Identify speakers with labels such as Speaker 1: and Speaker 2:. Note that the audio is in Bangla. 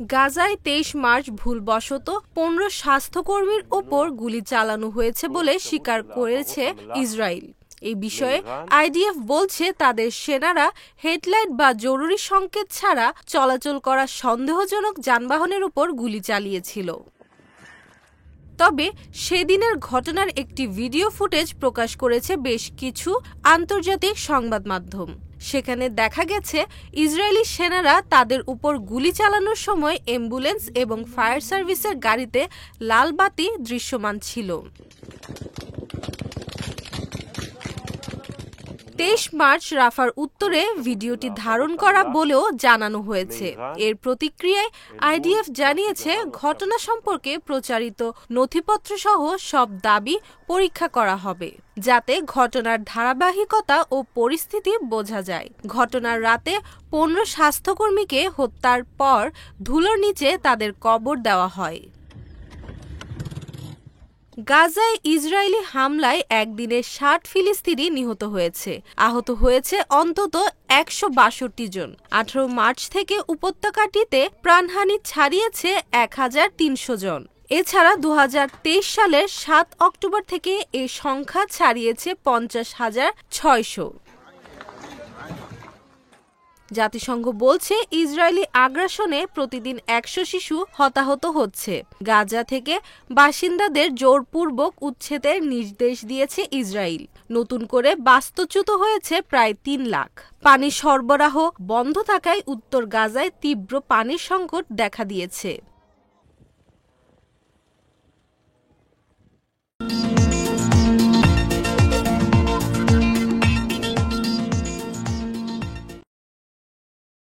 Speaker 1: গাজায় ২৩ মার্চ ভুলবশত ১৫ স্বাস্থ্যকর্মীর ওপর গুলি চালানো হয়েছে বলে স্বীকার করেছে ইসরায়েল। এই বিষয়ে আইডিএফ বলছে তাদের সেনারা হেডলাইট বা জরুরি সংকেত ছাড়া চলাচল করা সন্দেহজনক যানবাহনের উপর গুলি চালিয়েছিল। তবে সেদিনের ঘটনার একটি ভিডিও ফুটেজ প্রকাশ করেছে বেশ কিছু আন্তর্জাতিক সংবাদ মাধ্যম। সেখানে দেখা গেছে ইসরায়েলি সেনারা তাদের উপর গুলি চালানোর সময় অ্যাম্বুলেন্স এবং ফায়ার সার্ভিসের গাড়িতে লাল বাতি দৃশ্যমান ছিল। ২৩ মার্চ রাফার উত্তরে ভিডিওটি ধারণ করা বলেও জানানো হয়েছে। এর প্রতিক্রিয়ায় আইডিএফ জানিয়েছে ঘটনা সম্পর্কে প্রচারিত নথিপত্র সহ সব দাবি পরীক্ষা করা হবে, যাতে ঘটনার ধারাবাহিকতা ও পরিস্থিতি বোঝা যায়। ঘটনার রাতে ১৫ স্বাস্থ্যকর্মীকে হত্যার পর ধুলোর নিচে তাদের কবর দেওয়া হয়। গাজায় ইসরায়েলি হামলায় একদিনে ৬০ ফিলিস্তিনি নিহত হয়েছে। আহত হয়েছে অন্তত ১৬২ জন। ১৮ মার্চ থেকে উপত্যকাটিতে প্রাণহানি ছাড়িয়েছে ১৩০০ জন। এছাড়া ২০২৩ সালের ৭ অক্টোবর থেকে এই সংখ্যা ছাড়িয়েছে ৫০,৬০০। জাতিসংঘ বলছে ইসরায়েলি আগ্রাসনে প্রতিদিন ১০০ শিশু হতাহত হচ্ছে। গাজা থেকে বাসিন্দাদের জোরপূর্বক উচ্ছেদের নির্দেশ দিয়েছে ইসরায়েল। নতুন করে বাস্তুচ্যুত হয়েছে প্রায় ৩ লাখ। পানি সরবরাহ বন্ধ থাকায় উত্তর গাজায় তীব্র পানির সংকট দেখা দিয়েছে।